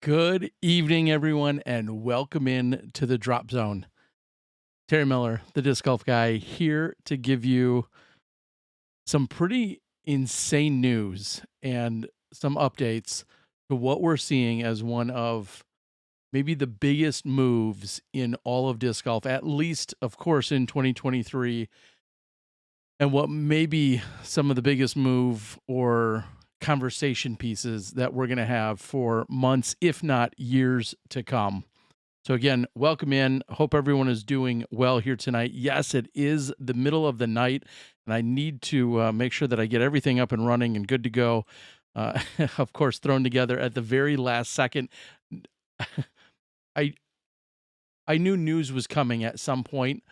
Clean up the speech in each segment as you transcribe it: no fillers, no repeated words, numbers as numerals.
Good evening, everyone, and welcome in to the Drop Zone. Terry Miller, the disc golf guy, here to give you some pretty insane news and some updates to what we're seeing as one of maybe the biggest moves in all of disc golf, at least, of course, in 2023, and what may be some of the biggest move or conversation pieces that we're going to have for months, if not years to come. So again, welcome in. Hope everyone is doing well here tonight. Yes, it is the middle of the night, and I need to make sure that I get everything up and running and good to go. Of course, thrown together at the very last second. I I knew news was coming at some point.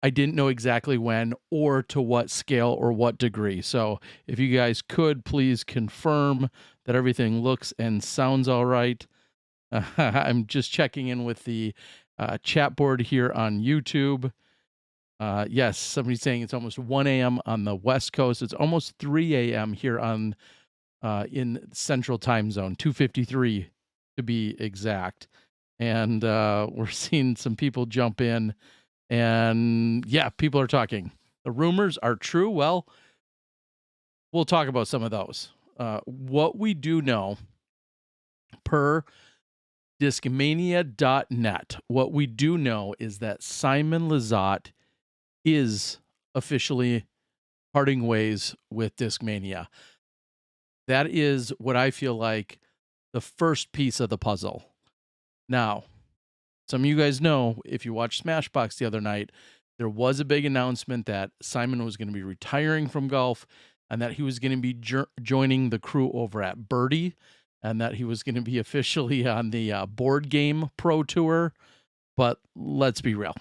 I didn't know exactly when or to what scale or what degree. So if you guys could please confirm that everything looks and sounds all right. I'm just checking in with the chat board here on YouTube. Yes, somebody's saying it's almost 1 a.m. on the West Coast. It's almost 3 a.m. here on in Central Time Zone, 2:53 to be exact. And we're seeing some people jump in. And yeah, people are talking. The rumors are true. Well, we'll talk about some of those. What we do know per discmania.net, what we do know is that Simon Lizotte is officially parting ways with Discmania. That is what I feel like the first piece of the puzzle. Now, some of you guys know, if you watched Smashbox the other night, there was a big announcement that Simon was going to be retiring from golf and that he was going to be joining the crew over at Birdie and that he was going to be officially on the Board Game Pro Tour. But let's be real.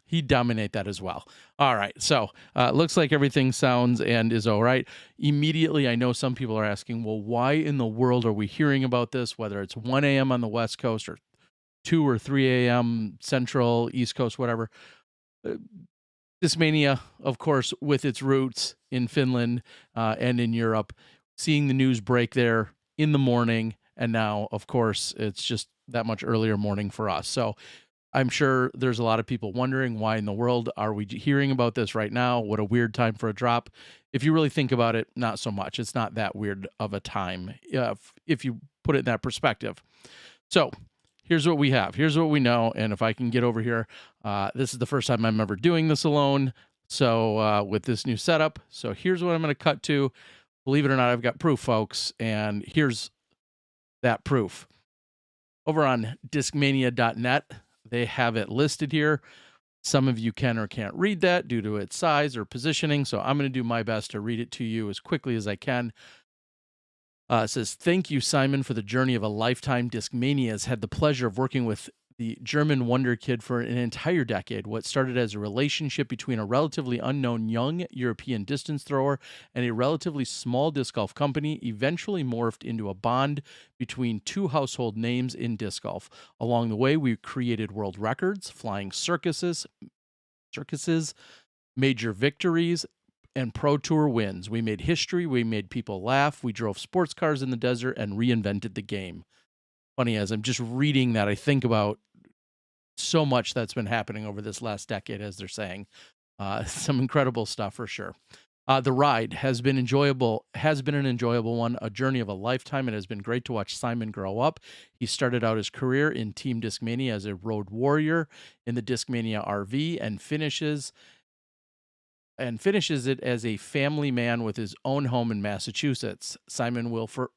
He'd dominate that as well. All right. So looks like everything sounds and is all right. Immediately, I know some people are asking, well, why in the world are we hearing about this, whether it's 1 a.m. on the West Coast or 2 or 3 a.m. Central, East Coast, whatever. Discmania, of course, with its roots in Finland and in Europe, seeing the news break there in the morning. And now, of course, it's just that much earlier morning for us. So I'm sure there's a lot of people wondering why in the world are we hearing about this right now? What a weird time for a drop. If you really think about it, not so much. It's not that weird of a time if you put it in that perspective. So here's what we have. Here's what we know. And if I can get over here, this is the first time I'm ever doing this alone. So with this new setup. So here's what I'm going to cut to. Believe it or not, I've got proof, folks. And here's that proof. Over on discmania.net, they have it listed here. Some of you can or can't read that due to its size or positioning. So I'm going to do my best to read it to you as quickly as I can. It says, thank you, Simon, for the journey of a lifetime. Discmania has had the pleasure of working with the German Wonder Kid for an entire decade. What started as a relationship between a relatively unknown young European distance thrower and a relatively small disc golf company eventually morphed into a bond between two household names in disc golf. Along the way, we created world records, flying circuses, major victories, and Pro Tour wins. We made history. We made people laugh. We drove sports cars in the desert and reinvented the game. Funny, as I'm just reading that, I think about so much that's been happening over this last decade, as they're saying. Some incredible stuff for sure. The ride has been an enjoyable one, a journey of a lifetime. It has been great to watch Simon grow up. He started out his career in Team Discmania as a road warrior in the Discmania RV and finishes it as a family man with his own home in Massachusetts. Simon will forever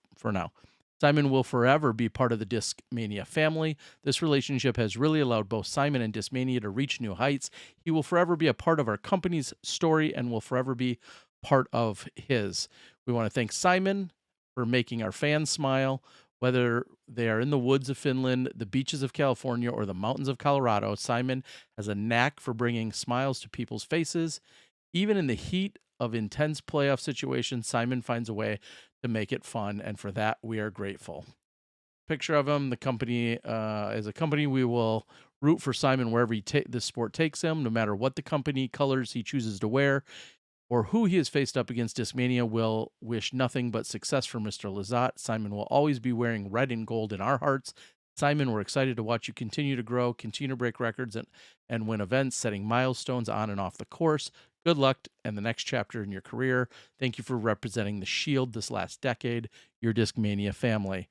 be part of the Discmania family. This relationship has really allowed both Simon and Discmania to reach new heights. He will forever be a part of our company's story and will forever be part of his. We want to thank Simon for making our fans smile. Whether they are in the woods of Finland, the beaches of California, or the mountains of Colorado, Simon has a knack for bringing smiles to people's faces. Even in the heat of intense playoff situations, Simon finds a way to make it fun, and for that, we are grateful. Picture of him. The company, as a company, we will root for Simon wherever this sport takes him, no matter what the company colors he chooses to wear or who he has faced up against Discmania will wish nothing but success for Mr. Lizotte. Simon will always be wearing red and gold in our hearts. Simon, we're excited to watch you continue to grow, continue to break records, and win events, setting milestones on and off the course. Good luck in the next chapter in your career. Thank you for representing the Shield this last decade, your Discmania family.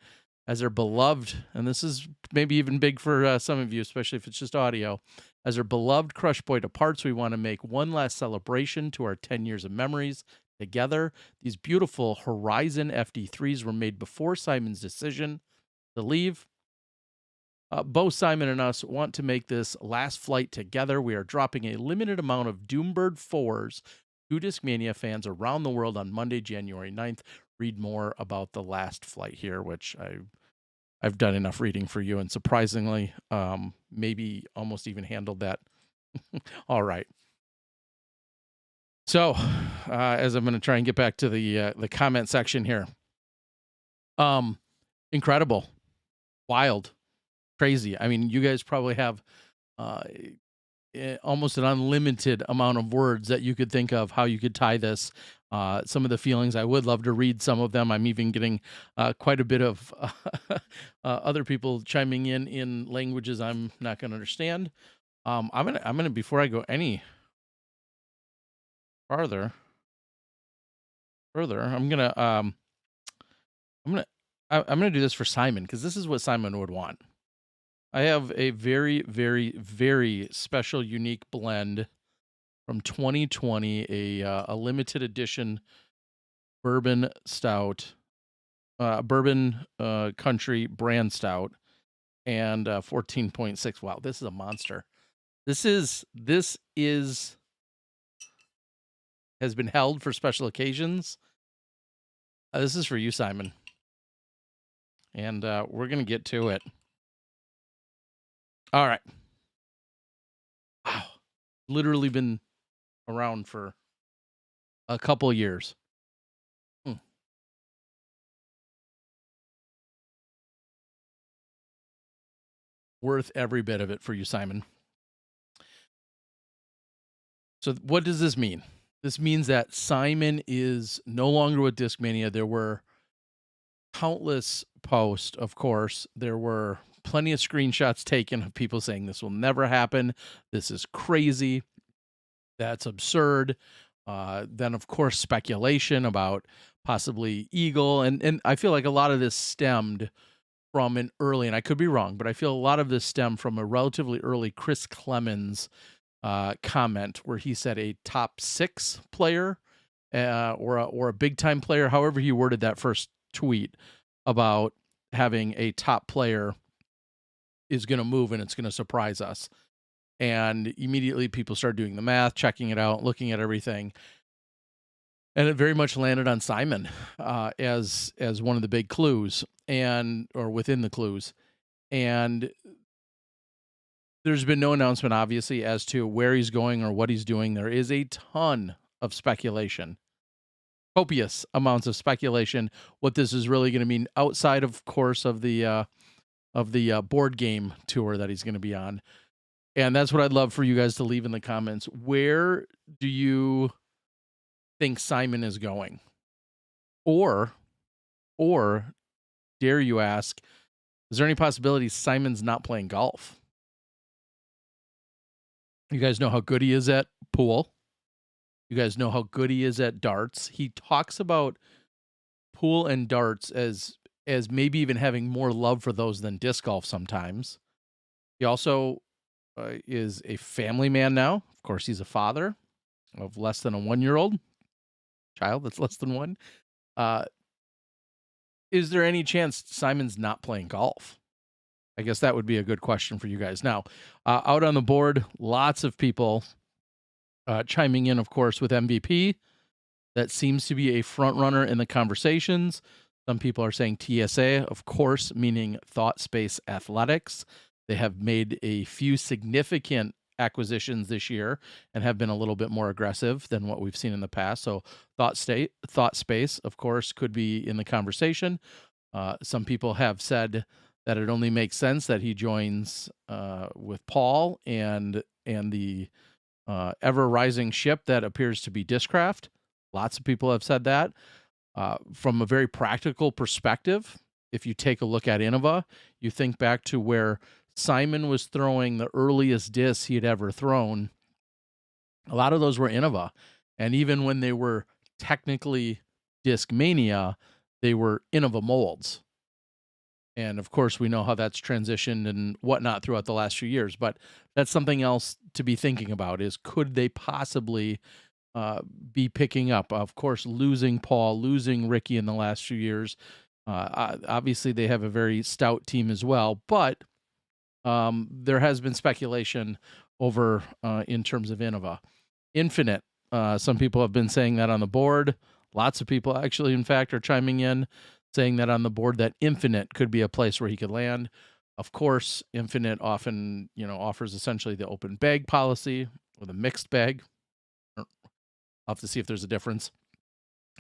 As our beloved, and this is maybe even big for some of you, especially if it's just audio, as our beloved Crush Boy departs, we want to make one last celebration to our 10 years of memories together. These beautiful Horizon FD3s were made before Simon's decision to leave. Both Simon and us want to make this last flight together. We are dropping a limited amount of Doombird 4s to Discmania fans around the world on Monday, January 9th. Read more about the last flight here, which I've done enough reading for you, and surprisingly, maybe almost even handled that. All right. So, as I'm going to try and get back to the comment section here, incredible, wild, crazy. I mean, you guys probably have almost an unlimited amount of words that you could think of how you could tie this. Some of the feelings, I would love to read some of them. I'm even getting quite a bit of other people chiming in languages I'm not going to understand. I'm gonna before I go any farther, I'm gonna do this for Simon, because this is what Simon would want. I have a very, very, very special, unique blend from 2020, a limited edition bourbon stout, bourbon country brand stout, and 14.6. Wow, this is a monster. This has been held for special occasions. This is for you, Simon, and we're gonna get to it. All right. Wow, literally been around for a couple years. Worth every bit of it for you, Simon. So what does this mean? This means that Simon is no longer with Discmania. There were countless posts, of course. There were plenty of screenshots taken of people saying this will never happen. This is crazy. That's absurd. Then, of course, speculation about possibly Eagle. And I feel like a lot of this stemmed from an early, and I could be wrong, but I feel a lot of this stemmed from a relatively early Chris Clemens comment where he said a top 6 player or a big time player, however he worded that first tweet about having a top player is going to move and it's going to surprise us. And immediately people started doing the math, checking it out, looking at everything. And it very much landed on Simon as one of the big clues, or within the clues. And there's been no announcement, obviously, as to where he's going or what he's doing. There is a ton of speculation, copious amounts of speculation, what this is really going to mean outside, of course, of the board game tour that he's going to be on. And that's what I'd love for you guys to leave in the comments. Where do you think Simon is going? Or dare you ask, is there any possibility Simon's not playing golf? You guys know how good he is at pool. You guys know how good he is at darts. He talks about pool and darts as maybe even having more love for those than disc golf sometimes. He also is a family man now. Of course, he's a father of less than a 1-year-old child that's less than 1. Is there any chance Simon's not playing golf? I guess that would be a good question for you guys. Now, out on the board, lots of people chiming in, of course, with MVP. That seems to be a front runner in the conversations. Some people are saying TSA, of course, meaning Thought Space Athletics. They have made a few significant acquisitions this year and have been a little bit more aggressive than what we've seen in the past. So Thought Space, of course, could be in the conversation. Some people have said that it only makes sense that he joins with Paul and the ever rising ship that appears to be Discraft. Lots of people have said that. From a very practical perspective, if you take a look at Innova, you think back to where Simon was throwing the earliest discs he had ever thrown. A lot of those were Innova. And even when they were technically Discmania, they were Innova molds. And of course, we know how that's transitioned and whatnot throughout the last few years. But that's something else to be thinking about is could they possibly be picking up? Of course, losing Paul, losing Ricky in the last few years. Obviously, they have a very stout team as well. But there has been speculation over in terms of Innova. Infinite. Some people have been saying that on the board. Lots of people actually, in fact, are chiming in saying that on the board that Infinite could be a place where he could land. Of course, Infinite often, offers essentially the open bag policy or the mixed bag. I'll have to see if there's a difference.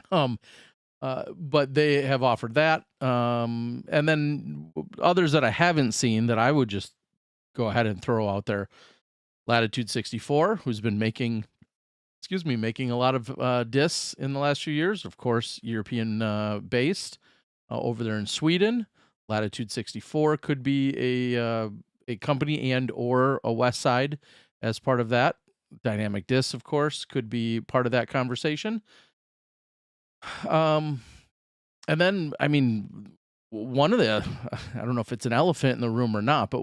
But they have offered that. And then others that I haven't seen that I would just go ahead and throw out there. Latitude 64, who's been making a lot of discs in the last few years. Of course, European based over there in Sweden. Latitude 64 could be a company and or a West Side as part of that. Dynamic Discs, of course, could be part of that conversation. And then, one of the, I don't know if it's an elephant in the room or not, but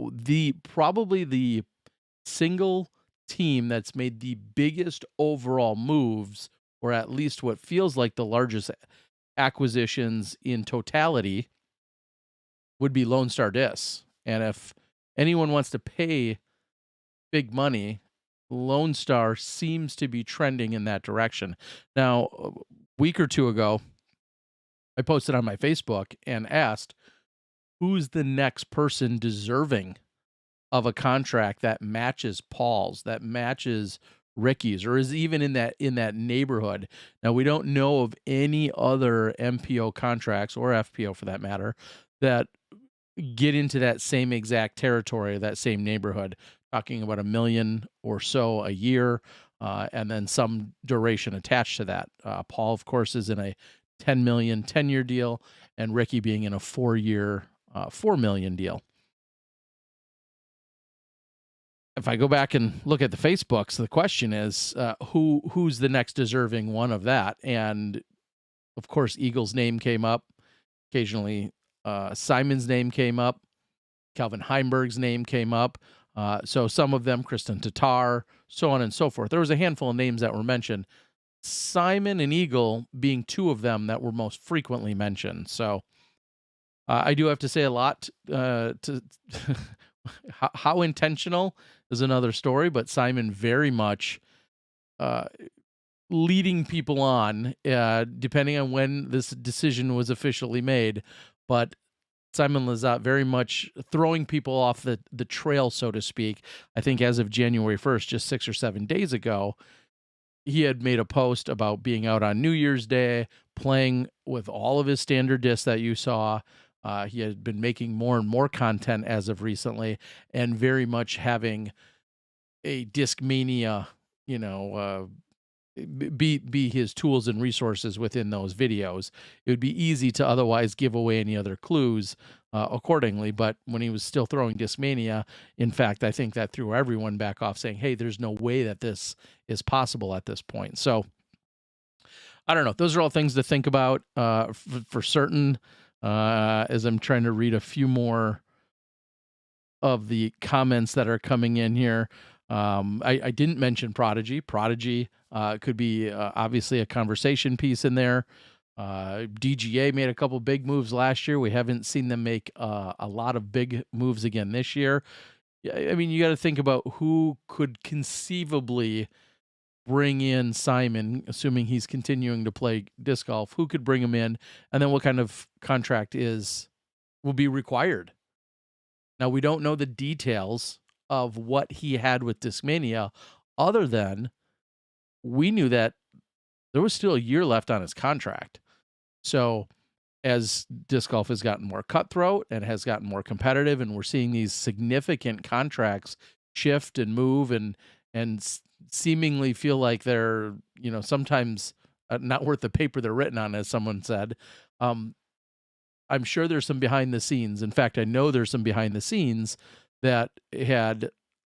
probably the single team that's made the biggest overall moves, or at least what feels like the largest acquisitions in totality, would be Lone Star Discs. And if anyone wants to pay big money, Lone Star seems to be trending in that direction. Now, a week or two ago, I posted on my Facebook and asked, who's the next person deserving of a contract that matches Paul's, that matches Ricky's, or is even in that neighborhood? Now, we don't know of any other MPO contracts, or FPO for that matter, that get into that same exact territory, that same neighborhood, talking about $1 million or so a year, and then some duration attached to that. Paul, of course, is in a $10 million 10-year deal, and Ricky being in a 4-year $4 million deal. If I go back and look at the Facebooks, the question is who's the next deserving one of that? And of course, Eagle's name came up. Occasionally, Simon's name came up. Calvin Heimberg's name came up. So some of them, Kristen Tatar, so on and so forth. There was a handful of names that were mentioned. Simon and Eagle being two of them that were most frequently mentioned. So I do have to say a lot to how intentional is another story, but Simon very much leading people on, depending on when this decision was officially made. But Simon Lizotte very much throwing people off the trail, so to speak. I think as of January 1st, just 6 or 7 days ago, he had made a post about being out on New Year's Day, playing with all of his standard discs that you saw. He had been making more and more content as of recently, and very much having a Discmania, be his tools and resources within those videos. It would be easy to otherwise give away any other clues accordingly, but when he was still throwing Discmania, in fact, I think that threw everyone back off, saying, hey, there's no way that this is possible at this point. So I don't know. Those are all things to think about for certain. As I'm trying to read a few more of the comments that are coming in here. I didn't mention Prodigy. Prodigy could be obviously a conversation piece in there. DGA made a couple big moves last year. We haven't seen them make a lot of big moves again this year. I mean, you got to think about who could conceivably bring in Simon, assuming he's continuing to play disc golf. Who could bring him in, and then what kind of contract will be required? Now, we don't know the details of what he had with Discmania, other than we knew that there was still a year left on his contract. So as disc golf has gotten more cutthroat and has gotten more competitive, and we're seeing these significant contracts shift and move and seemingly feel like they're, sometimes not worth the paper they're written on, as someone said. Um, I'm sure there's some behind the scenes. In fact, I know there's some behind the scenes that had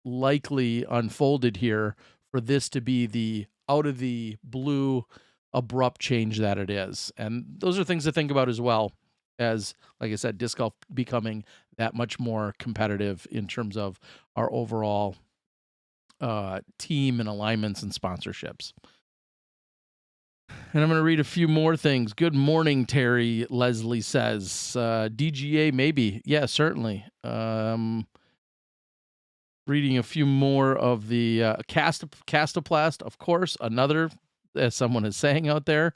likely unfolded here for this to be the out of the blue abrupt change that it is. And those are things to think about as well as, like I said, disc golf becoming that much more competitive in terms of our overall team and alignments and sponsorships. And I'm going to read a few more things. Good morning, Terry. Leslie says, DGA maybe. Yeah, certainly. Reading a few more of the Castoplast, of course. Another, as someone is saying out there.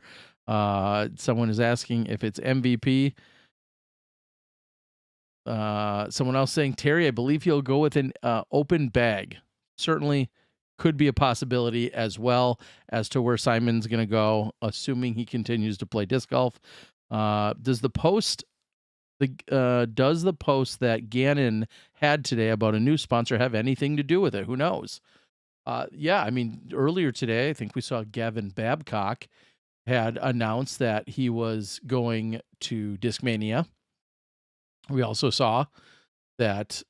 Someone is asking if it's MVP. Someone else saying, Terry, I believe he'll go with an open bag. Certainly could be a possibility, as well as to where Simon's going to go, assuming he continues to play disc golf. Does the post that Gannon had today about a new sponsor have anything to do with it? Who knows? Yeah, I mean, earlier today, I think we saw Gavin Babcock had announced that he was going to Discmania. We also saw that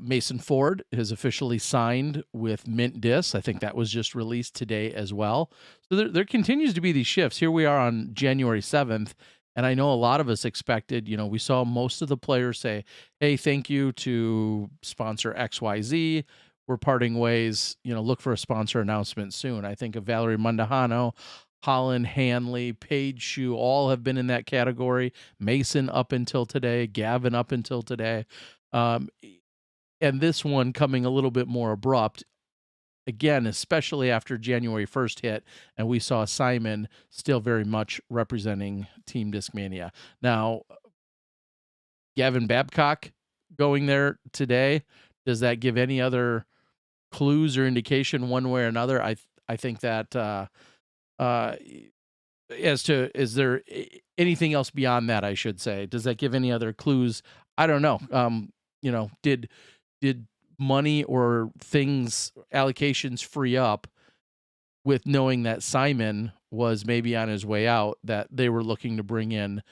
Mason Ford has officially signed with Mint Disc. I think that was just released today as well. So there continues to be these shifts. Here we are on January 7th, and I know a lot of us expected, we saw most of the players say, hey, thank you to sponsor XYZ. We're parting ways, look for a sponsor announcement soon. I think of Valerie Mondahano, Holland, Hanley, Paige Shue, all have been in that category. Mason up until today, Gavin up until today. And this one coming a little bit more abrupt, again, especially after January 1st hit, and we saw Simon still very much representing Team Discmania. Now, Gavin Babcock going there today, does that give any other clues or indication one way or another? I think that as to, is there anything else beyond that, I should say? Does that give any other clues? I don't know. Did money or things, allocations free up with knowing that Simon was maybe on his way out, that they were looking to bring in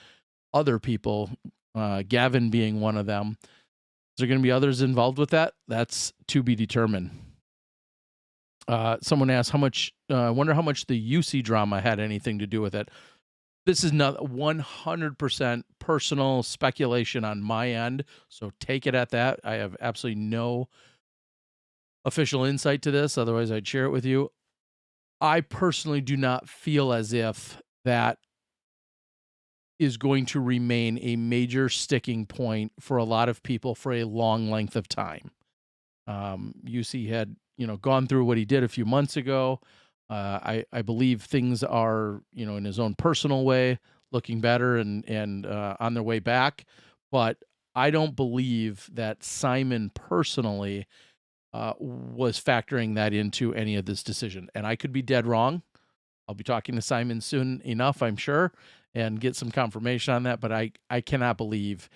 other people, Gavin being one of them? Is there going to be others involved with that? That's to be determined. Someone asked I wonder how much the UC drama had anything to do with it. This is not 100% personal speculation on my end, so take it at that. I have absolutely no official insight to this, otherwise I'd share it with you. I personally do not feel as if that is going to remain a major sticking point for a lot of people for a long length of time. UC had, gone through what he did a few months ago. I believe things are, in his own personal way, looking better and on their way back. But I don't believe that Simon personally was factoring that into any of this decision. And I could be dead wrong. I'll be talking to Simon soon enough, I'm sure, and get some confirmation on that. But I cannot believe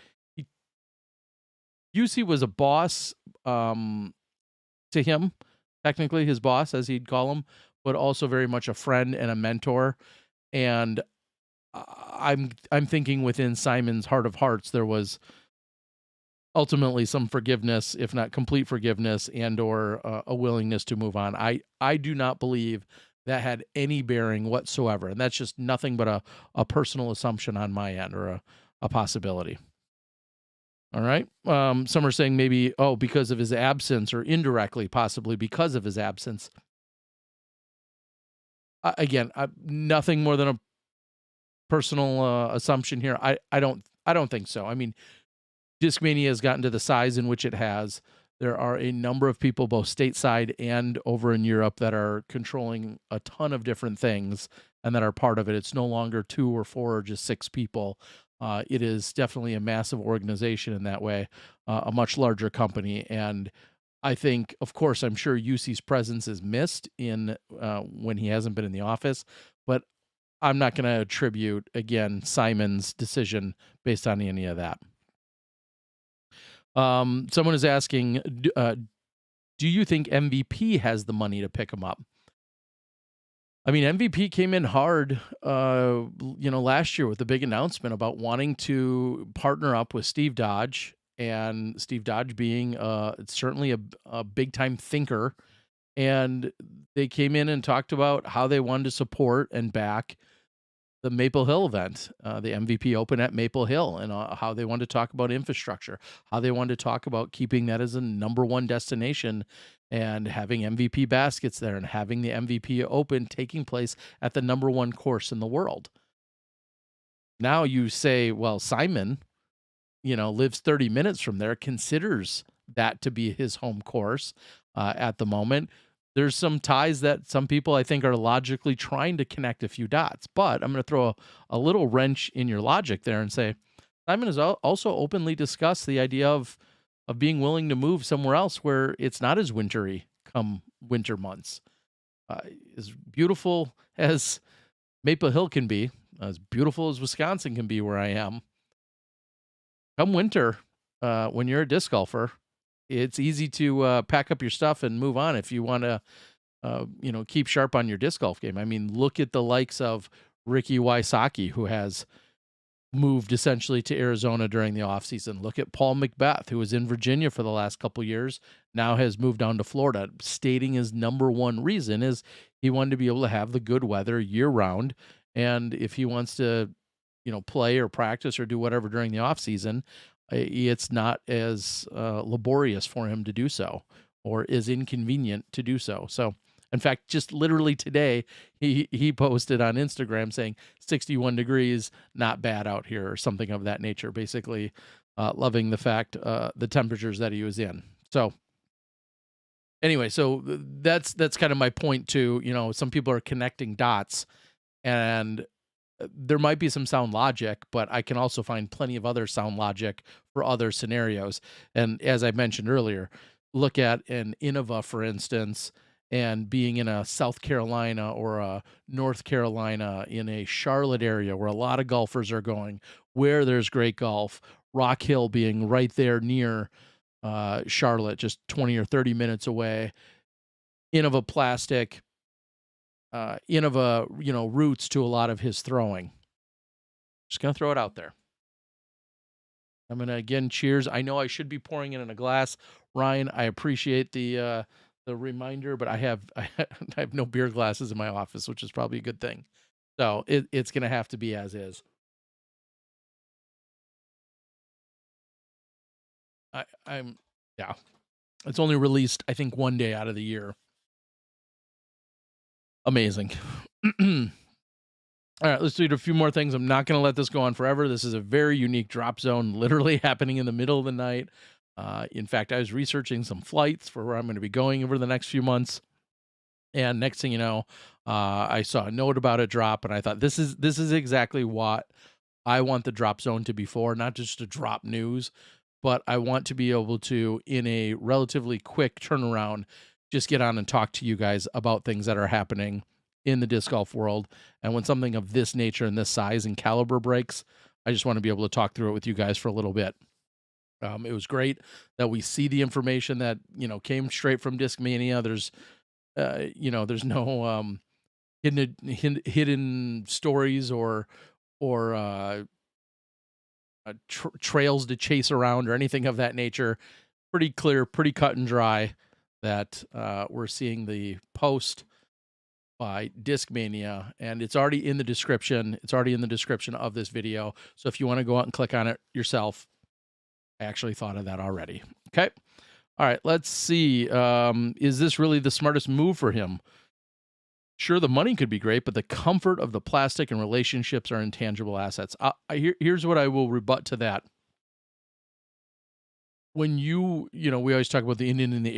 UC was a boss to him, technically his boss, as he'd call him, but also very much a friend and a mentor. And I'm thinking within Simon's heart of hearts, there was ultimately some forgiveness, if not complete forgiveness, and or a willingness to move on. I do not believe that had any bearing whatsoever. And that's just nothing but a personal assumption on my end, or a possibility. All right. Some are saying maybe, because of his absence, or indirectly, possibly because of his absence. Again, nothing more than a personal assumption here. I don't think so. I mean, Discmania has gotten to the size in which it has. There are a number of people, both stateside and over in Europe, that are controlling a ton of different things and that are part of it. It's no longer 2 or 4 or just 6 people. It is definitely a massive organization in that way, a much larger company. And I think, of course, I'm sure UC's presence is missed in when he hasn't been in the office, but I'm not going to attribute, again, Simon's decision based on any of that. Someone is asking, Do you think MVP has the money to pick him up? I mean, MVP came in hard, last year with the big announcement about wanting to partner up with Steve Dodge, and Steve Dodge being certainly a big time thinker. And they came in and talked about how they wanted to support and back the Maple Hill event, the MVP Open at Maple Hill, and how they wanted to talk about infrastructure, how they wanted to talk about keeping that as a number one destination and having MVP baskets there and having the MVP Open taking place at the number one course in the world. Now you say, well, Simon, lives 30 minutes from there, considers that to be his home course at the moment. There's some ties that some people I think are logically trying to connect a few dots, but I'm going to throw a little wrench in your logic there and say Simon has also openly discussed the idea of being willing to move somewhere else where it's not as wintry come winter months. As beautiful as Maple Hill can be, as beautiful as Wisconsin can be where I am, come winter, when you're a disc golfer, it's easy to pack up your stuff and move on if you want to, keep sharp on your disc golf game. I mean, look at the likes of Ricky Wysocki, who has moved essentially to Arizona during the offseason. Look at Paul Macbeth, who was in Virginia for the last couple years, now has moved down to Florida, stating his number one reason is he wanted to be able to have the good weather year round. And if he wants to, play or practice or do whatever during the off season, it's not as laborious for him to do so or is inconvenient to do so. So, in fact, just literally today, he posted on Instagram saying 61 degrees, not bad out here, or something of that nature. Basically, loving the fact the temperatures that he was in. So, anyway, so that's kind of my point too. Some people are connecting dots, and there might be some sound logic, but I can also find plenty of other sound logic for other scenarios. And as I mentioned earlier, look at an Innova, for instance, and being in a South Carolina or a North Carolina, in a Charlotte area where a lot of golfers are going, where there's great golf. Rock Hill being right there near Charlotte, just 20 or 30 minutes away. Innova Plastic, Innova, roots to a lot of his throwing. Just going to throw it out there. I'm going to, again, cheers. I know I should be pouring it in a glass. Ryan, I appreciate the reminder, but I have no beer glasses in my office, which is probably a good thing. So it's going to have to be as is. Yeah. It's only released, I think, one day out of the year. Amazing. All right, let's do a few more things. I'm not going to let this go on forever. This is a very unique drop zone, literally happening in the middle of the night. In fact, I was researching some flights for where I'm going to be going over the next few months. And next thing you know, I saw a note about a drop, and I thought this is exactly what I want the drop zone to be for, not just to drop news, but I want to be able to, in a relatively quick turnaround, just get on and talk to you guys about things that are happening in the disc golf world. And when something of this nature and this size and caliber breaks, I just want to be able to talk through it with you guys for a little bit. It was great that we see the information that, came straight from Discmania. There's no hidden stories or trails to chase around or anything of that nature. Pretty clear, pretty cut and dry that we're seeing the post by Discmania, and it's already in the description. It's already in the description of this video. So if you want to go out and click on it yourself, I actually thought of that already. Okay. All right. Let's see. Is this really the smartest move for him? Sure, the money could be great, but the comfort of the plastic and relationships are intangible assets. Here's what I will rebut to that. When we always talk about the Indian and the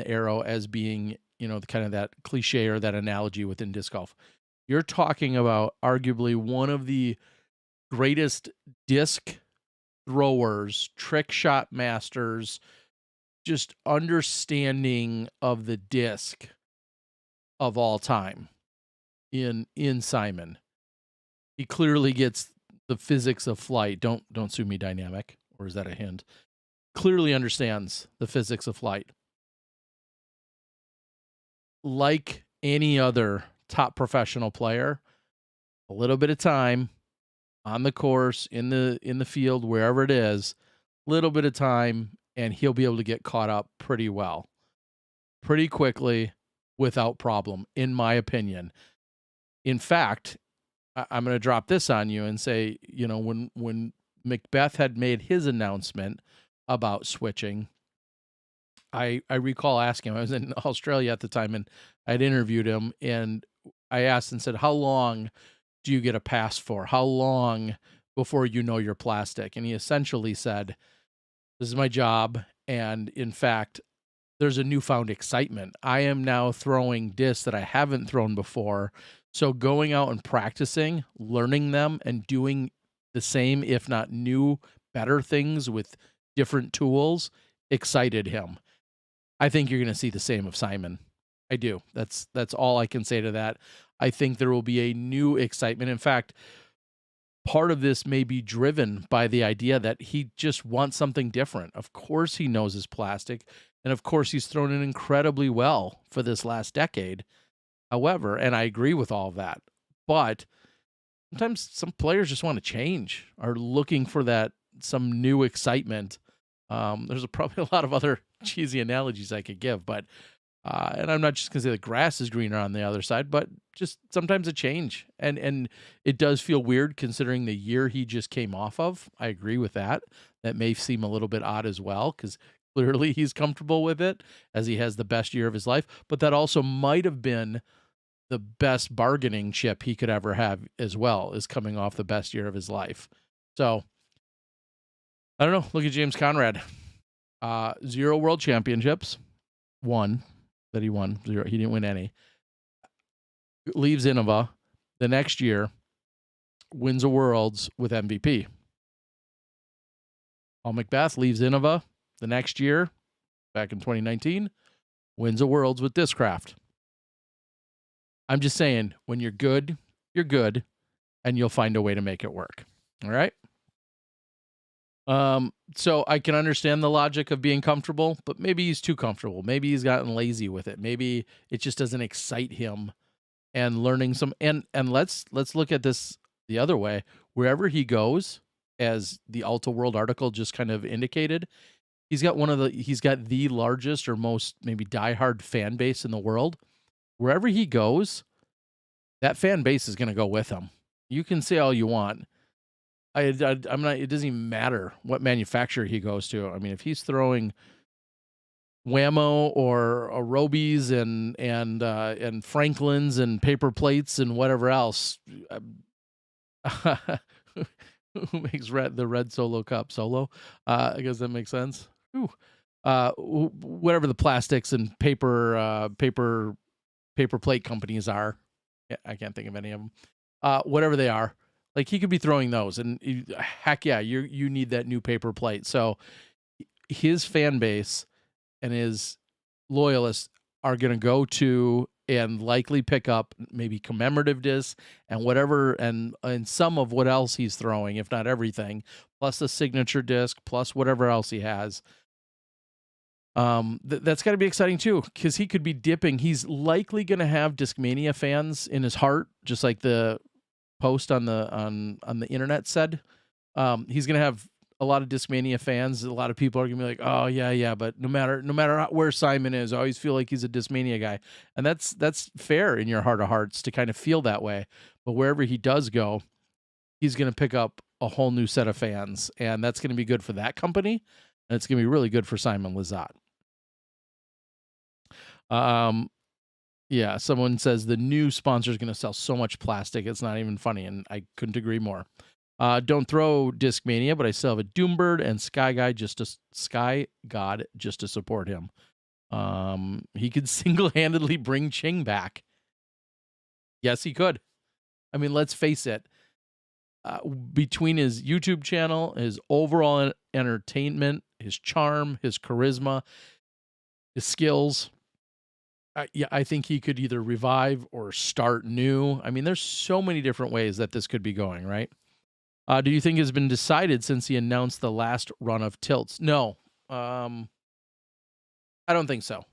arrow as being, the kind of that cliche or that analogy within disc golf. You're talking about arguably one of the greatest disc throwers, trick shot masters, just understanding of the disc of all time in Simon. He clearly gets the physics of flight. Don't sue me, Dynamic, or is that a hint? clearly understands the physics of flight. Like any other top professional player, a little bit of time on the course, in the field, wherever it is, little bit of time, and he'll be able to get caught up pretty well, pretty quickly, without problem, in my opinion. In fact, I'm going to drop this on you and say, when Macbeth had made his announcement about switching, I recall asking him, I was in Australia at the time, and I'd interviewed him, and I asked and said, how long do you get a pass for? How long before you know you're plastic? And he essentially said, this is my job, and in fact, there's a newfound excitement. I am now throwing discs that I haven't thrown before, so going out and practicing, learning them, and doing the same, if not new, better things with different tools, excited him. I think you're going to see the same of Simon. I do. That's all I can say to that. I think there will be a new excitement. In fact, part of this may be driven by the idea that he just wants something different. Of course he knows his plastic, and of course he's thrown it incredibly well for this last decade. However, and I agree with all of that, but sometimes some players just want to change, are looking for some new excitement. There's probably a lot of other cheesy analogies I could give, but and I'm not just going to say the grass is greener on the other side, but just sometimes a change. And it does feel weird considering the year he just came off of. I agree with that. That may seem a little bit odd as well, because clearly he's comfortable with it as he has the best year of his life. But that also might have been the best bargaining chip he could ever have as well, is coming off the best year of his life. So I don't know. Look at James Conrad. 0 world championships. 1 that he won. 0. He didn't win any. Leaves Innova the next year, wins a Worlds with MVP. Paul Macbeth leaves Innova the next year, back in 2019, wins a Worlds with Discraft. I'm just saying, when you're good, and you'll find a way to make it work. All right? So I can understand the logic of being comfortable, but maybe he's too comfortable. Maybe he's gotten lazy with it. Maybe it just doesn't excite him. And learning and let's look at this the other way. Wherever he goes, as the Alta World article just kind of indicated, he's got the largest or most maybe diehard fan base in the world. Wherever he goes, that fan base is going to go with him. You can say all you want. I'm not. It doesn't even matter what manufacturer he goes to. I mean, if he's throwing Whammo or Robies and Franklin's and paper plates and whatever else, who makes the red Solo cup? Solo? I guess that makes sense. Ooh. Whatever the plastics and paper plate companies are, I can't think of any of them. Whatever they are. Like, he could be throwing those, and heck yeah, you need that new paper plate. So his fan base and his loyalists are going to go to and likely pick up maybe commemorative discs and whatever, and some of what else he's throwing, if not everything, plus the signature disc, plus whatever else he has. That's got to be exciting too, because he could be dipping. He's likely going to have Discmania fans in his heart, just like the post on the internet said. He's gonna have a lot of Discmania fans. A lot of people are gonna be like, oh yeah, but no matter where Simon is, I always feel like he's a Discmania guy. And that's fair in your heart of hearts to kind of feel that way. But wherever he does go, he's gonna pick up a whole new set of fans, and that's gonna be good for that company, and it's gonna be really good for Simon Lizotte. Yeah, someone says the new sponsor is going to sell so much plastic, it's not even funny, and I couldn't agree more. Don't throw Discmania, but I still have a Doombird and Sky God just to support him. He could single-handedly bring Ching back. Yes, he could. I mean, let's face it. Between his YouTube channel, his overall entertainment, his charm, his charisma, his skills, I think he could either revive or start new. I mean, there's so many different ways that this could be going, right? Do you think it's been decided since he announced the last run of tilts? No, I don't think so.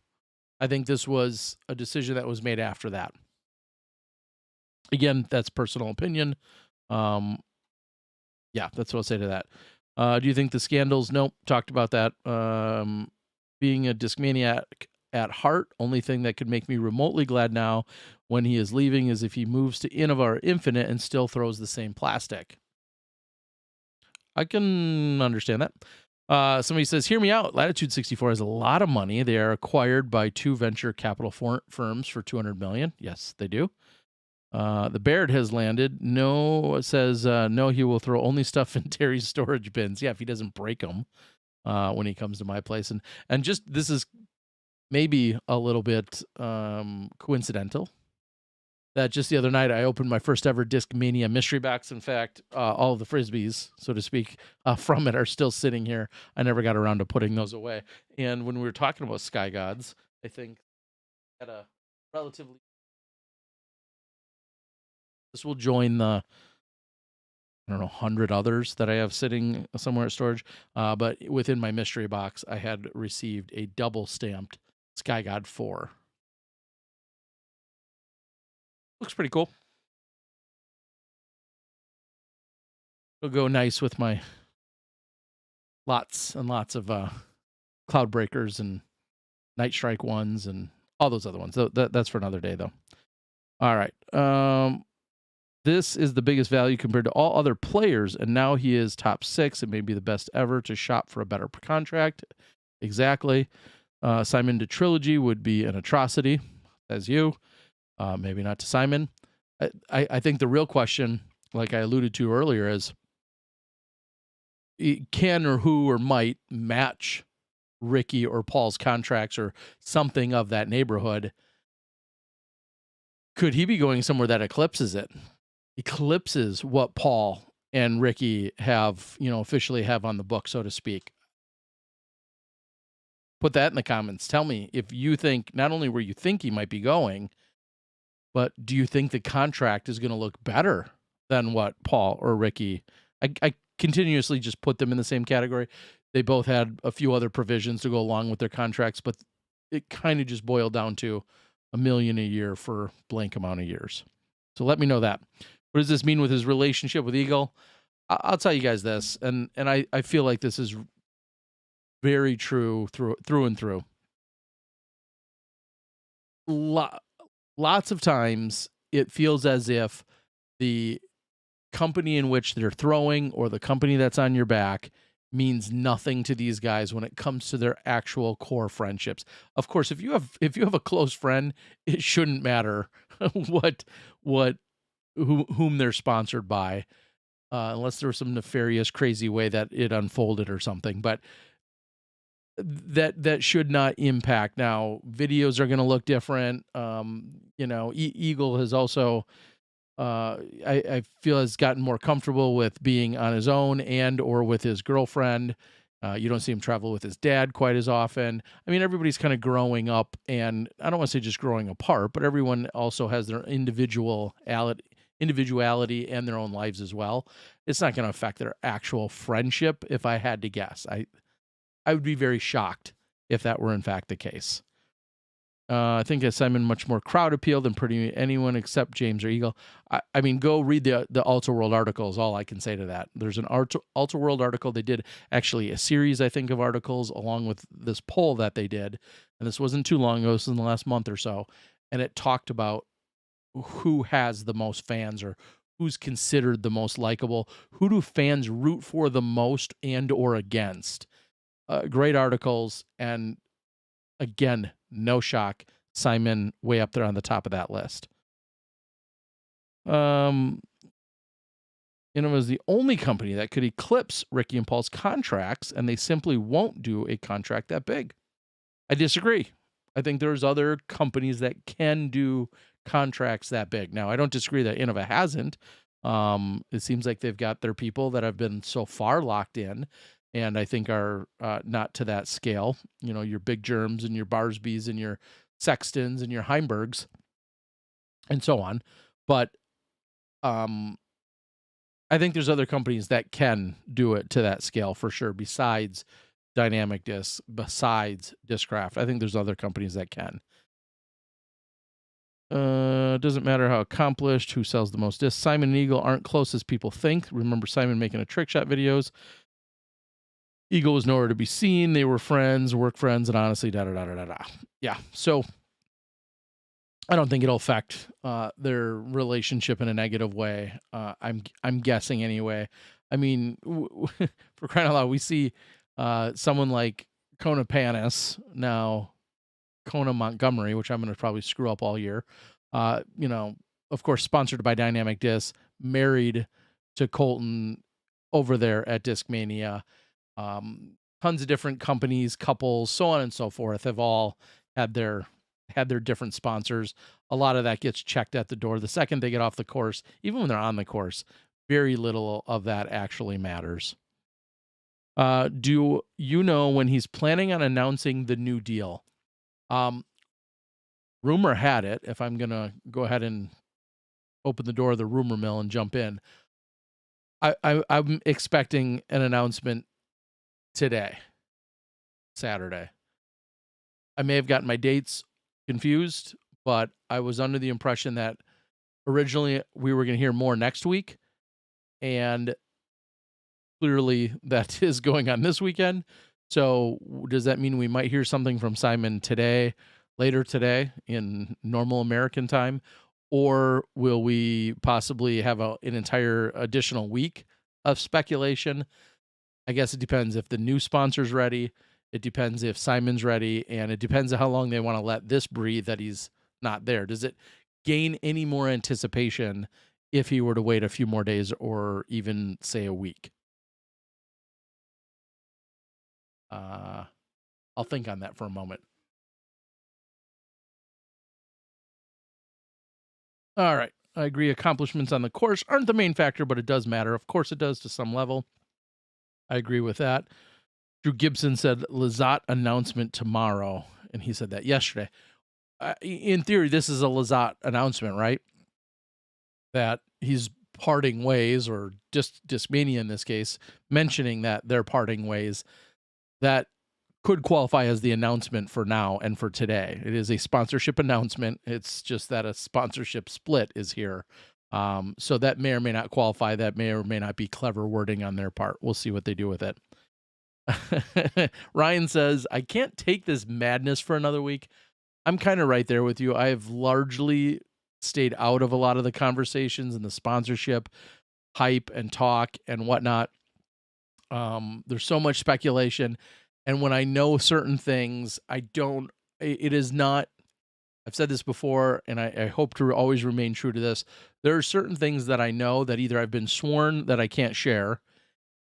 I think this was a decision that was made after that. Again, that's personal opinion. Um, yeah, that's what I'll say to that. Do you think the scandals? Nope. Talked about that. Being a discmaniac at heart, only thing that could make me remotely glad now when he is leaving is if he moves to Innovar Infinite and still throws the same plastic. I can understand that. Somebody says, "Hear me out. Latitude 64 has a lot of money. They are acquired by two venture capital firms for $200 million. Yes, they do. The Baird has landed. No, it says no. He will throw only stuff in Terry's storage bins. Yeah, if he doesn't break them when he comes to my place. And just this is maybe a little bit coincidental. That just the other night I opened my first ever Discmania mystery box. In fact, all of the frisbees, so to speak, from it are still sitting here. I never got around to putting those away. And when we were talking about Sky Gods, I think at a relatively this will join the I don't know 100 others that I have sitting somewhere at storage. But within my mystery box, I had received a double stamped Sky God 4. Looks pretty cool. It'll go nice with my lots and lots of Cloud Breakers and Night Strike ones and all those other ones. That's for another day, though. All right. This is the biggest value compared to all other players, and now he is top 6. It may be the best ever to shop for a better contract. Exactly. Simon to Trilogy would be an atrocity, as you. Maybe not to Simon. I think the real question, like I alluded to earlier, is can or who or might match Ricky or Paul's contracts or something of that neighborhood. Could he be going somewhere that eclipses what Paul and Ricky have, officially have on the book, so to speak? Put that in the comments. Tell me if you think not only where you think he might be going, but do you think the contract is going to look better than what Paul or Ricky? I continuously just put them in the same category. They both had a few other provisions to go along with their contracts, but it kind of just boiled down to $1 million a year for blank amount of years. So let me know that. What does this mean with his relationship with Eagle? I'll tell you guys this, and I feel like this is very true through and through. Lots of times it feels as if the company in which they're throwing or the company that's on your back means nothing to these guys when it comes to their actual core friendships. Of course, if you have a close friend, it shouldn't matter whom they're sponsored by, unless there was some nefarious, crazy way that it unfolded or something. But that should not impact. Now, videos are going to look different. Eagle has also, I feel, has gotten more comfortable with being on his own and or with his girlfriend. You don't see him travel with his dad quite as often. I mean, everybody's kind of growing up, and I don't want to say just growing apart, but everyone also has their individuality and their own lives as well. It's not going to affect their actual friendship. If I had to guess, I would be very shocked if that were in fact the case. I think as Simon much more crowd appeal than pretty anyone except James or Eagle. I mean, go read the Ultra World article is all I can say to that. There's an Ultra World article. They did actually a series, I think, of articles along with this poll that they did. And this wasn't too long ago. This was in the last month or so. And it talked about who has the most fans or who's considered the most likable. Who do fans root for the most and or against? Great articles. And again, no shock, Simon way up there on the top of that list. It was the only company that could eclipse Ricky and Paul's contracts, and they simply won't do a contract that big. I disagree. I think there's other companies that can do contracts that big. Now, I don't disagree that Innova hasn't. It seems like they've got their people that have been so far locked in, and I think are not to that scale. Your Big Germs and your Barsbys and your Sextons and your Heimbergs and so on. But I think there's other companies that can do it to that scale for sure, besides dynamic discs besides Discraft. I think there's other companies that can. Doesn't matter how accomplished, who sells the most discs. Simon and Eagle aren't close as people think. Remember Simon making a trick shot videos. Eagle was nowhere to be seen. They were friends, work friends, and honestly, da da da da da. Yeah, so I don't think it'll affect their relationship in a negative way. I'm guessing anyway. I mean, for crying out loud, we see someone like Kona Panis now, Kona Montgomery, which I'm going to probably screw up all year. Of course, sponsored by Dynamic Disc, married to Colton over there at Discmania. Tons of different companies, couples, so on and so forth, have all had their different sponsors. A lot of that gets checked at the door. The second they get off the course, even when they're on the course, very little of that actually matters. Do you know when he's planning on announcing the new deal? Rumor had it, if I'm going to go ahead and open the door of the rumor mill and jump in, I'm expecting an announcement today, Saturday. I may have gotten my dates confused, but I was under the impression that originally we were going to hear more next week, and clearly that is going on this weekend. So does that mean we might hear something from Simon today, later today in normal American time? Or will we possibly have an entire additional week of speculation? I guess it depends if the new sponsor's ready. It depends if Simon's ready, and it depends on how long they want to let this breathe that he's not there. Does it gain any more anticipation if he were to wait a few more days or even, say, a week? I'll think on that for a moment. All right. I agree. Accomplishments on the course aren't the main factor, but it does matter. Of course, it does to some level. I agree with that. Drew Gibson said Lizotte announcement tomorrow, and he said that yesterday. In theory, this is a Lizotte announcement, right? That he's parting ways, or just Discmania in this case, mentioning that they're parting ways. That could qualify as the announcement for now and for today. It is a sponsorship announcement. It's just that a sponsorship split is here. So that may or may not qualify. That may or may not be clever wording on their part. We'll see what they do with it. Ryan says, I can't take this madness for another week. I'm kind of right there with you. I have largely stayed out of a lot of the conversations and the sponsorship hype and talk and whatnot. There's so much speculation. And when I know certain things, it is not, I've said this before, and I hope to always remain true to this. There are certain things that I know that either I've been sworn that I can't share,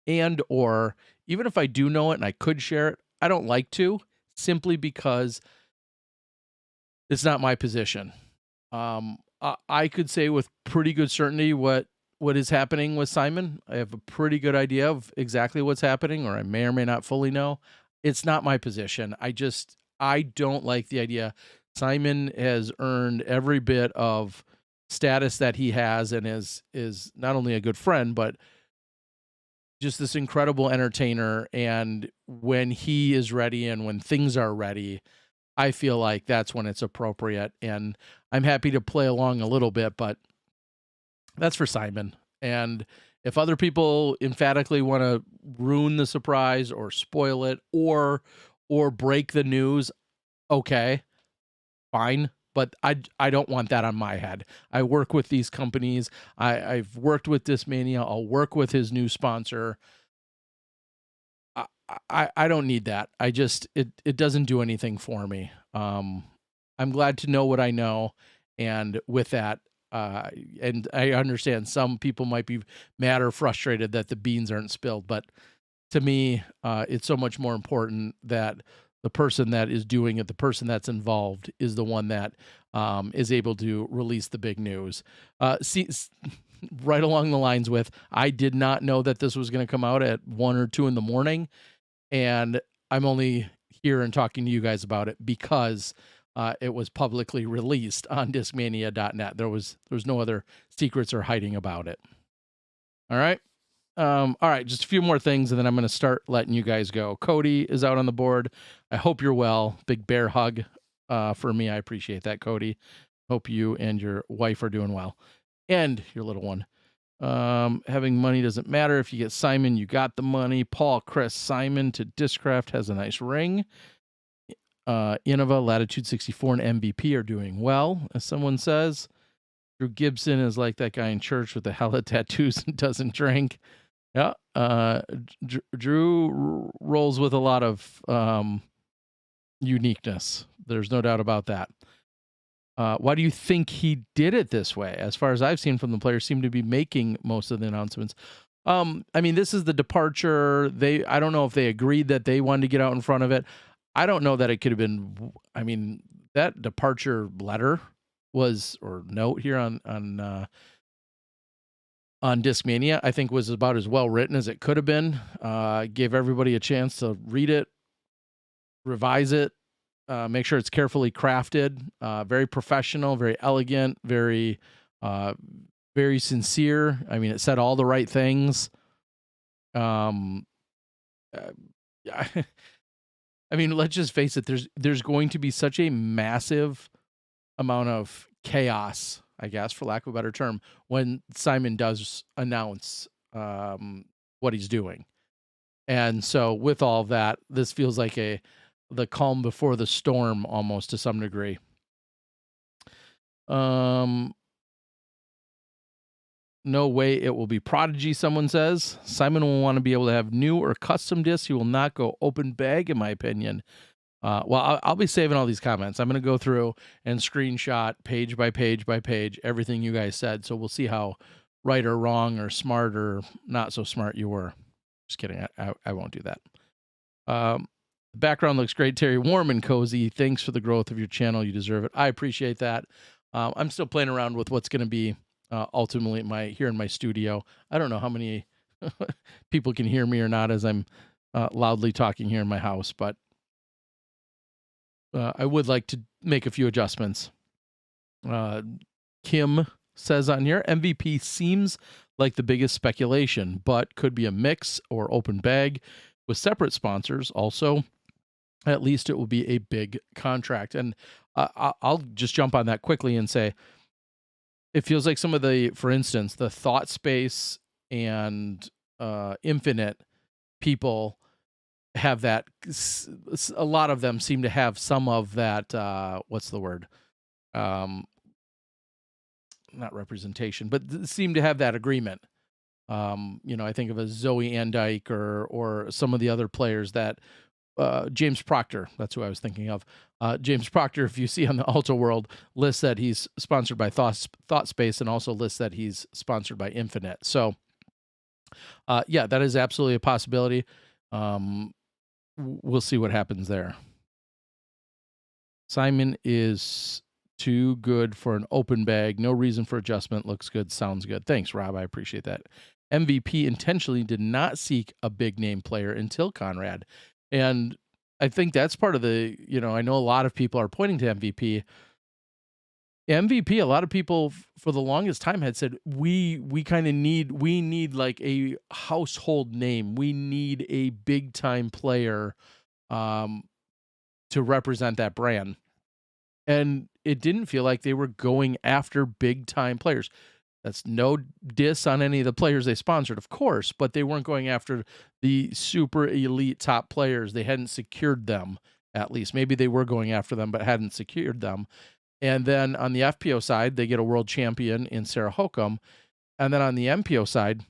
and or even if I do know it and I could share it, I don't like to, simply because it's not my position. I could say with pretty good certainty what is happening with Simon. I have a pretty good idea of exactly what's happening, or I may or may not fully know. It's not my position. I don't like the idea. Simon has earned every bit of status that he has, and is not only a good friend, but just this incredible entertainer. And when he is ready and when things are ready, I feel like that's when it's appropriate. And I'm happy to play along a little bit, but that's for Simon. And if other people emphatically want to ruin the surprise or spoil it or break the news, okay, fine. But I don't want that on my head. I work with these companies. I've worked with Discmania. I'll work with his new sponsor. I don't need that. It doesn't do anything for me. I'm glad to know what I know. And with that, and I understand some people might be mad or frustrated that the beans aren't spilled, but to me, it's so much more important that the person that is doing it, the person that's involved, is the one that is able to release the big news. Right along the lines with, I did not know that this was going to come out at 1 or 2 in the morning, and I'm only here and talking to you guys about it because it was publicly released on discmania.net. There was no other secrets or hiding about it. All right. All right, just a few more things, and then I'm going to start letting you guys go. Cody is out on the board. I hope you're well. Big bear hug for me. I appreciate that, Cody. Hope you and your wife are doing well, and your little one. Having money doesn't matter. If you get Simon, you got the money. Paul, Chris, Simon to Discraft has a nice ring. Innova, Latitude 64, and MVP are doing well, as someone says. Drew Gibson is like that guy in church with the hella tattoos and doesn't drink. Yeah. Drew rolls with a lot of uniqueness. There's no doubt about that. Why do you think he did it this way? As far as I've seen from the players, seem to be making most of the announcements. I mean, this is the departure. I don't know if they agreed that they wanted to get out in front of it. I don't know that it could have been. I mean, that departure letter was, or note here on Discmania, I think was about as well written as it could have been. Gave everybody a chance to read it, revise it, make sure it's carefully crafted, very professional, very elegant, very sincere. I mean, it said all the right things. I mean, let's just face it. There's going to be such a massive amount of chaos, I guess, for lack of a better term, when Simon does announce what he's doing. And so with all of that, this feels like the calm before the storm almost to some degree. No way it will be Prodigy, someone says. Simon will want to be able to have new or custom discs. He will not go open bag, in my opinion. Well, I'll be saving all these comments. I'm going to go through and screenshot page by page by page everything you guys said. So we'll see how right or wrong or smart or not so smart you were. Just kidding. I won't do that. The background looks great, Terry. Warm and cozy. Thanks for the growth of your channel. You deserve it. I appreciate that. I'm still playing around with what's going to be ultimately here in my studio. I don't know how many people can hear me or not as I'm loudly talking here in my house, but I would like to make a few adjustments. Kim says on here, MVP seems like the biggest speculation, but could be a mix or open bag with separate sponsors. Also, at least it will be a big contract. And I'll just jump on that quickly and say, it feels like some of for instance, the Thought Space and Infinite people have that. A lot of them seem to have some of that. What's the word? Not representation, but seem to have that agreement. I think of a Zoe Andyke or some of the other players that James Proctor, that's who I was thinking of. James Proctor, if you see on the Ultra World, lists that he's sponsored by Thought Space and also lists that he's sponsored by Infinite. So, yeah, that is absolutely a possibility. We'll see what happens there. Simon is too good for an open bag. No reason for adjustment. Looks good. Sounds good. Thanks, Rob. I appreciate that. MVP intentionally did not seek a big name player until Conrad. And I think that's part of I know a lot of people are pointing to MVP. MVP, a lot of people for the longest time had said, we need like a household name. We need a big time player to represent that brand. And it didn't feel like they were going after big time players. That's no diss on any of the players they sponsored, of course, but they weren't going after the super elite top players. They hadn't secured them, at least. Maybe they were going after them, but hadn't secured them. And then on the FPO side, they get a world champion in Sarah Hokum. And then on the MPO side,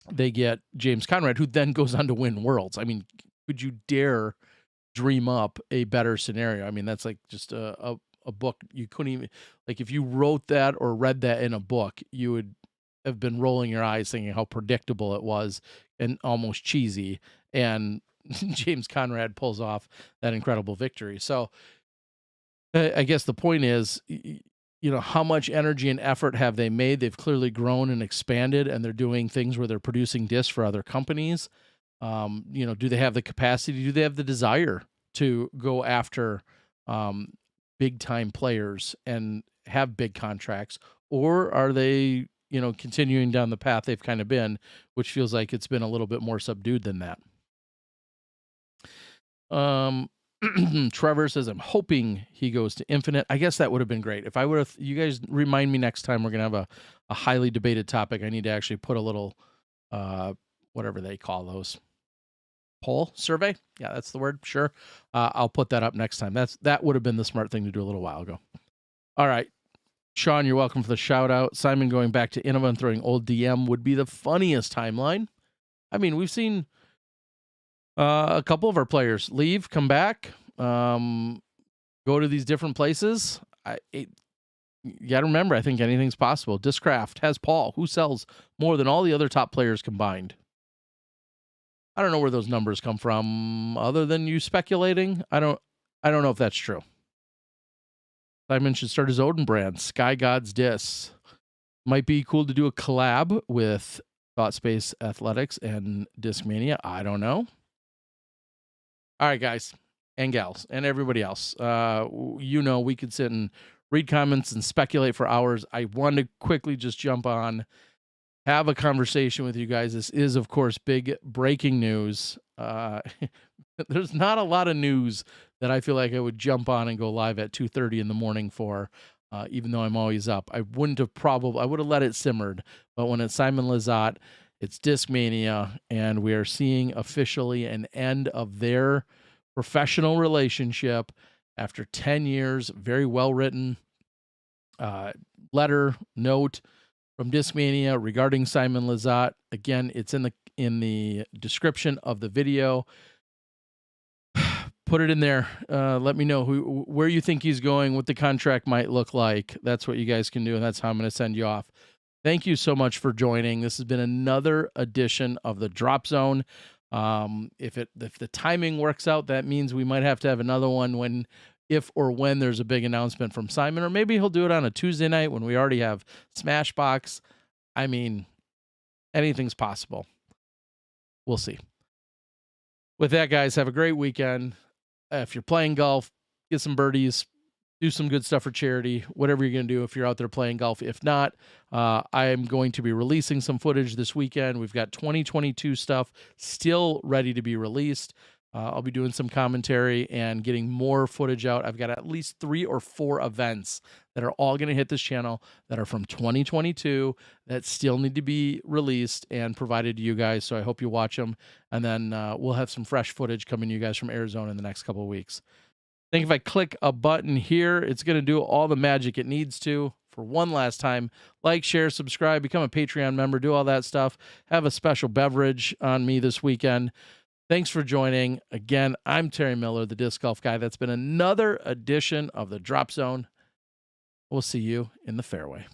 they get James Conrad, who then goes on to win worlds. I mean, could you dare dream up a better scenario? I mean, that's like just a book. You couldn't even, like, if you wrote that or read that in a book, you would have been rolling your eyes thinking how predictable it was and almost cheesy. And James Conrad pulls off that incredible victory. So I guess the point is, how much energy and effort have they made? They've clearly grown and expanded, and they're doing things where they're producing discs for other companies. Do they have the capacity? Do they have the desire to go after big time players and have big contracts? Or are they continuing down the path they've kind of been, which feels like it's been a little bit more subdued than that. Trevor says, I'm hoping he goes to infinite. I guess that would have been great. If I would have, you guys remind me next time we're going to have a highly debated topic. I need to actually put a little, whatever they call those, poll survey. Yeah, that's the word. Sure. I'll put that up next time. That would have been the smart thing to do a little while ago. All right. Sean, you're welcome for the shout out. Simon going back to Innova and throwing old DM would be the funniest timeline. I mean, we've seen a couple of our players leave, come back, go to these different places. You got to remember, I think anything's possible. Discraft has Paul, who sells more than all the other top players combined. I don't know where those numbers come from, other than you speculating. I don't know if that's true. Simon should start his own brand, Sky Gods Dis. Might be cool to do a collab with Thought Space Athletics and Discmania. I don't know. All right, guys and gals and everybody else. We could sit and read comments and speculate for hours. I want to quickly just jump on, have a conversation with you guys. This is, of course, big breaking news. There's not a lot of news that I feel like I would jump on and go live at 2:30 in the morning for, even though I'm always up. I would have let it simmered. But when it's Simon Lizotte, it's Discmania, and we are seeing officially an end of their professional relationship after 10 years. Very well written note from Discmania regarding Simon Lizotte. Again, it's in the description of the video. Put it in there. Let me know where you think he's going, what the contract might look like. That's what you guys can do, and that's how I'm going to send you off. Thank you so much for joining. This has been another edition of the Drop Zone. If the timing works out, that means we might have to have another one if or when there's a big announcement from Simon, or maybe he'll do it on a Tuesday night when we already have Smashbox. I mean, anything's possible. We'll see. With that, guys, have a great weekend. If you're playing golf, get some birdies. Do some good stuff for charity, whatever you're going to do if you're out there playing golf. If not, I am going to be releasing some footage this weekend. We've got 2022 stuff still ready to be released. I'll be doing some commentary and getting more footage out. I've got at least 3 or 4 events that are all going to hit this channel that are from 2022 that still need to be released and provided to you guys. So I hope you watch them. And then we'll have some fresh footage coming to you guys from Arizona in the next couple of weeks. I think if I click a button here, it's going to do all the magic it needs to. For one last time, like, share, subscribe, become a Patreon member, do all that stuff. Have a special beverage on me this weekend. Thanks for joining. Again, I'm Terry Miller, the Disc Golf Guy. That's been another edition of the Drop Zone. We'll see you in the fairway.